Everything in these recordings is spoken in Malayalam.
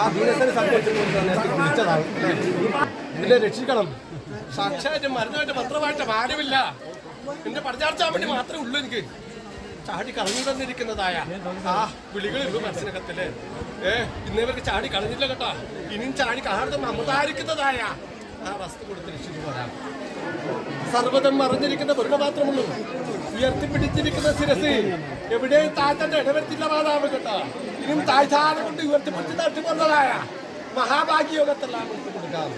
ആ ദീനത്തിന് വിളിച്ചതാണ്. ഇതിനെ രക്ഷിക്കണം. സാക്ഷാറ്റും മരുന്നായിട്ട് മന്ത്രമായിട്ട് ആരുമില്ല. എന്റെ പടിഞ്ഞാർച്ചാൻ വേണ്ടി മാത്രമേ ഉള്ളൂ. എനിക്ക് ചാടി കളഞ്ഞു തന്നിരിക്കുന്നതായ ആ വിളികളുള്ളൂ മനസ്സിനകത്തില്. ഇന്നേവർക്ക് ചാടി കളഞ്ഞില്ല കേട്ടോ. ഇനിയും ചാടി കാണാതെ മമതാരിക്കുന്നതായ ആ വസ്തു കൊടുത്ത് രക്ഷിച്ചു പോരാം. സർവ്വതം മറിഞ്ഞിരിക്കുന്ന പൊരുണ മാത്രമുള്ളൂ. ഉയർത്തിപ്പിടിച്ചിരിക്കുന്ന ശിരസ് എവിടെയും താഴ്ത്തന്റെ ഇടവരുത്തില്ല മാതാവ് കേട്ടോ. ഇനിയും താഴ്ചാതെ കൊണ്ട് ഉയർത്തിപ്പിടിച്ച് തട്ടിപ്പോന്നതായ മഹാഭാഗ്യയോഗത്തെല്ലാം കൊടുത്തു കൊടുക്കാം.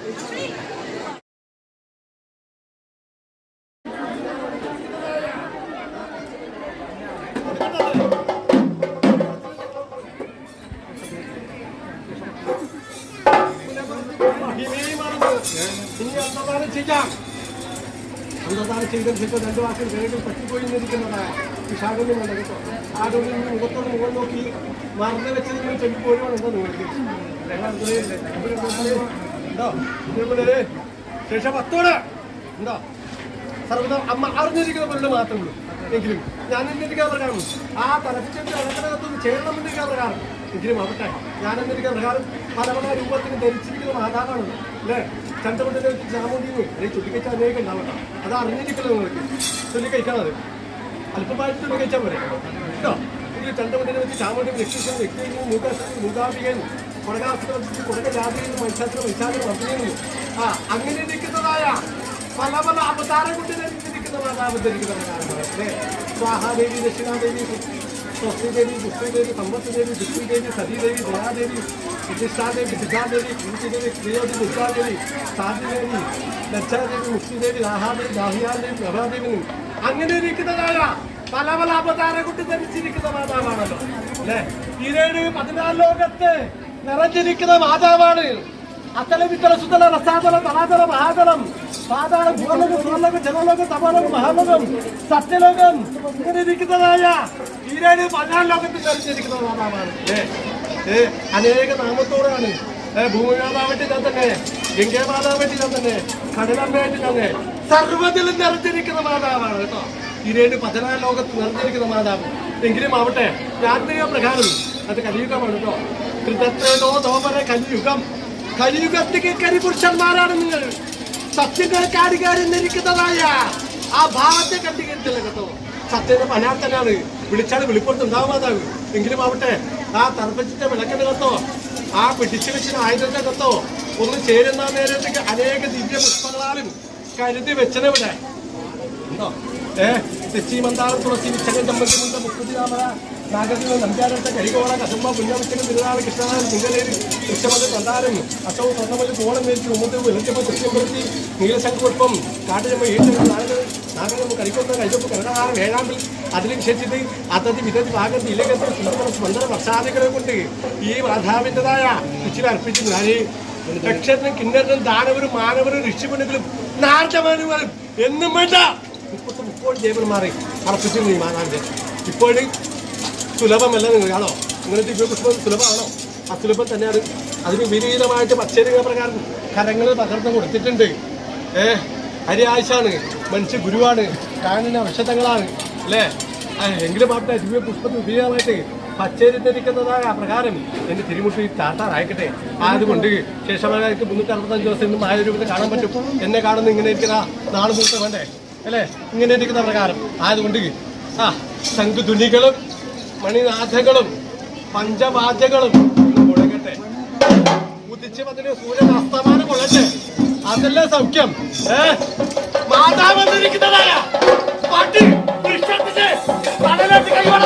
ഇനി അന്നദാനം ചെയ്യാം. അന്നദാനം ചെയ്തതിന് ശേഷം 2 വാക്കിൽ വേഗം പറ്റിപ്പോയി എന്നിരിക്കുന്നതായ വിശാഖൊന്നും വേണ്ട കേട്ടോ. ആടൊന്നും മുഖത്തോട് മുഖം നോക്കി മറന്നു വെച്ചതിന് ചെല്ലിപ്പോഴുമാണ് എന്താ നിങ്ങൾക്ക് ഉണ്ടോ? ഇതേപോലെ ശേഷം 10 ഉണ്ടോ? സർവ്വതം അമ്മ അറിഞ്ഞിരിക്കുന്ന പോലെ മാത്രമേ ഉള്ളൂ. എങ്കിലും ഞാൻ എന്നിരിക്കാൻ പ്രകാരം ആ തലപ്പിന്റെ അടക്കനകത്തൊന്ന് ചേരണമെന്നിരിക്കാൻ പ്രകാരം എങ്കിലും ആവട്ടെ. ഞാൻ എന്നിരിക്കാൻ പ്രകാരം പല പല രൂപത്തിന് ധരിച്ചിരിക്കുന്ന മാതാവാണ് അല്ലേ. ചന്തമുണ്ടിനെ വെച്ച് ചാമുണ്ടിന്ന് അല്ലെങ്കിൽ ചൊല്ലിക്കഴിച്ചാൽ അനേകം ഉണ്ടാവട്ടെ. അത് അറിഞ്ഞിരിക്കുന്നത് നിങ്ങൾക്ക് ചൊല്ലിക്കഴിക്കാണത്. അല്പമായിട്ട് ചൊല്ലിക്കഴിച്ചാൽ പോരെ കേട്ടോ. ഇതിൽ ചന്തമുണ്ടിനെ വെച്ച് ചാമുണ്ടി രക്ഷിക്കുന്ന വ്യക്തിയും മൂകാംബികയും കൊടകാസുരം കൊടകജാതിയും വൈശാഖനും അഭിനയുന്നു. അങ്ങനെ ഇരിക്കുന്നതായ പല പല അവതാരം കൊണ്ട് ധരിച്ചിരിക്കുന്ന മാതാവ് ധരിക്കുന്ന കാരണമാണ്. സ്വാഹാദേവി, ദക്ഷിണാദേവി, സ്വസ്തിദേവി, പുഷ്ടിദേവി, സമ്പത്തിദേവി, ദുഷ്ടിദേവി, സതീദേവി, ദയാദേവി, പ്രതിഷ്ഠാദേവി, സിദ്ധാദേവി, കീർത്തിദേവി, ക്രിയോതി, ദുർഗാദേവി, സാധിദേവി, ലക്ഷാദേവി, മുക്തിദേവി, ദാഹാദേവി, ദാഹിയാദേവി, പ്രഭാദേവി അങ്ങനെ ഇരിക്കുന്നതായ പല പല അവതാരം കൊണ്ട് ധരിച്ചിരിക്കുന്ന മാതാവാണല്ലോ അല്ലെ. 14 ലോകത്ത് നിറഞ്ഞിരിക്കുന്ന മാതാവാണ്. അത്തല വിത്തല സുതല രസാതലം തലാതല മഹാതലം പാതാളം ഭൂലോകം സുവർലോകം ജനലോകം തപോലോകം മഹാലോകം സത്യലോകം ഇങ്ങനെ ഇരിക്കുന്നതായ 14 ലോകത്തിൽ ധരിച്ചിരിക്കുന്ന മാതാവാണ്. അനേക നാമത്തോടാണ്. ഭൂമി മാതാവായിട്ട് ഞാൻ തന്നെ, ഗംഗേ മാതാവായിട്ട് ഞാൻ തന്നെ, കടലമ്മയായിട്ട് തന്നെ സർവ്വത്തിലും നിറഞ്ഞിരിക്കുന്ന മാതാവാണ് കേട്ടോ. 14 ലോകത്ത് നിറഞ്ഞിരിക്കുന്ന മാതാവ്. എങ്കിലും ആവട്ടെ രാത്രിക പ്രകാരം അത് കലിയുഗമാണ് കേട്ടോ. കൃതത്രേതോ തോമര കലിയുഗം. കലിയുഗത്തിക്ക് കരിപുരുഷന്മാരാണ് നിങ്ങൾ. സത്യങ്ങൾ കാടികാരെന്നിരിക്കുന്നതായ ആ ഭാവത്തെ കണ്ടുകരുത്തില്ല കേട്ടോ. സത്യന്റെ പനാത്തനാണ്. വിളിച്ചാൽ വെളിപ്പുറത്ത് ഉണ്ടാവാതാവ്. എങ്കിലും ആവട്ടെ ആ തർപ്പച്ചിന്റെ വിളക്കിന്റെ കത്തോ ആ പിടിച്ചു വെച്ചിന് ആയുധത്തെ കത്തോ ഒന്ന് ചേരുന്ന നേരത്തേക്ക് അനേക ദിവ്യ പുഷ്പങ്ങളാലും കരുതി വെച്ചനെവിടെ ഉണ്ടോ. തെച്ചി മന്ദാരം തുളസി വിച്ചകൻ ചമ്മന്തി മുണ്ട മുക്കുതിരാമര നാഗത്തിൽ നമ്പ്യാരത്തെ കരികോള കസമ്മ പുണ്യവിച്ചകൻ തിരുനാൾ കൃഷ്ണനാഥൻ തിങ്കലേരി കൃഷ്ണമത് കണ്ടാരം അശോ സ്വർണ്ണമല്ലി കോളം മേടിച്ച് ഉമ്മത്ത് വെളുച്ചമ്മ തൃശ്യപ്പെടുത്തി നീലശങ്കുപുഷ്പം കാട്ടുചമ്മ ഈട്ടം നാഗരമ്മ കരിക്കൊന്ന കൈകൊപ്പ് കരുണാഹാരം ഏഴാമ്പിൽ അതിലും ക്ഷേച്ചിട്ട് അതതി വിധതി ഭാഗത്ത് ഇലകത്തിൽ സുന്ദര വർഷാദികളെ കൊണ്ട് ഈ മാതാവിൻ്റെതായ ഉച്ചിൽ അർപ്പിച്ചു. ഞാനേ നക്ഷത്രം കിന്നരനും ദാനവരും മാനവരും ഋഷിപുണ്യങ്ങളും നാർജമാനുമാരും എന്നും വേണ്ട 30 ദേവന്മാരെ അർപ്പിച്ചു ഈ മാതാവിന്റെ. ഇപ്പോഴും സുലഭമല്ല നിങ്ങൾക്കാണോ? ഇങ്ങനത്തെ ദിവ്യപുഷ്പം സുലഭമാണോ? അസുലഭം തന്നെയാണ്. അതിന് വിപരീതമായിട്ട് പച്ചരിക പ്രകാരം കരങ്ങളിൽ പകർന്ന് കൊടുത്തിട്ടുണ്ട്. ഹരിയാഴ്ചാണ്, മനുഷ്യ ഗുരുവാണ്, കാണിന് ഔഷധങ്ങളാണ് അല്ലേ. എങ്കിലും ആട്ടെ ദിവ്യപുഷ്പത്തിന് വിപരീതമായിട്ട് പച്ചരി ധരിക്കുന്നതായ പ്രകാരം എന്റെ തിരുമുട്ടി ചാട്ടാറായിക്കട്ടെ. ആയതുകൊണ്ട് ശേഷമായിട്ട് 365 ദിവസം ഇന്നും ആയ രൂപത്തിൽ കാണാൻ പറ്റും. എന്നെ കാണുന്ന ഇങ്ങനെ ഇരിക്കുന്ന നാളെ മുഴുവൻ വേണ്ടേ അല്ലേ. ഇങ്ങനെ ഇരിക്കുന്ന പ്രകാരം ആയതുകൊണ്ട് ശംഖുധുനികളും മണിനാഥകളും പഞ്ചവാദ്യങ്ങളും മുഴങ്ങട്ടെ. ഉദിച്ച് പതിന് സൂര്യൻ കൊള്ളട്ടെ. അതെല്ലാം സൗഖ്യം. മാതാവ് വന്നിരിക്കുന്നതായ പാട്ട് കൈവള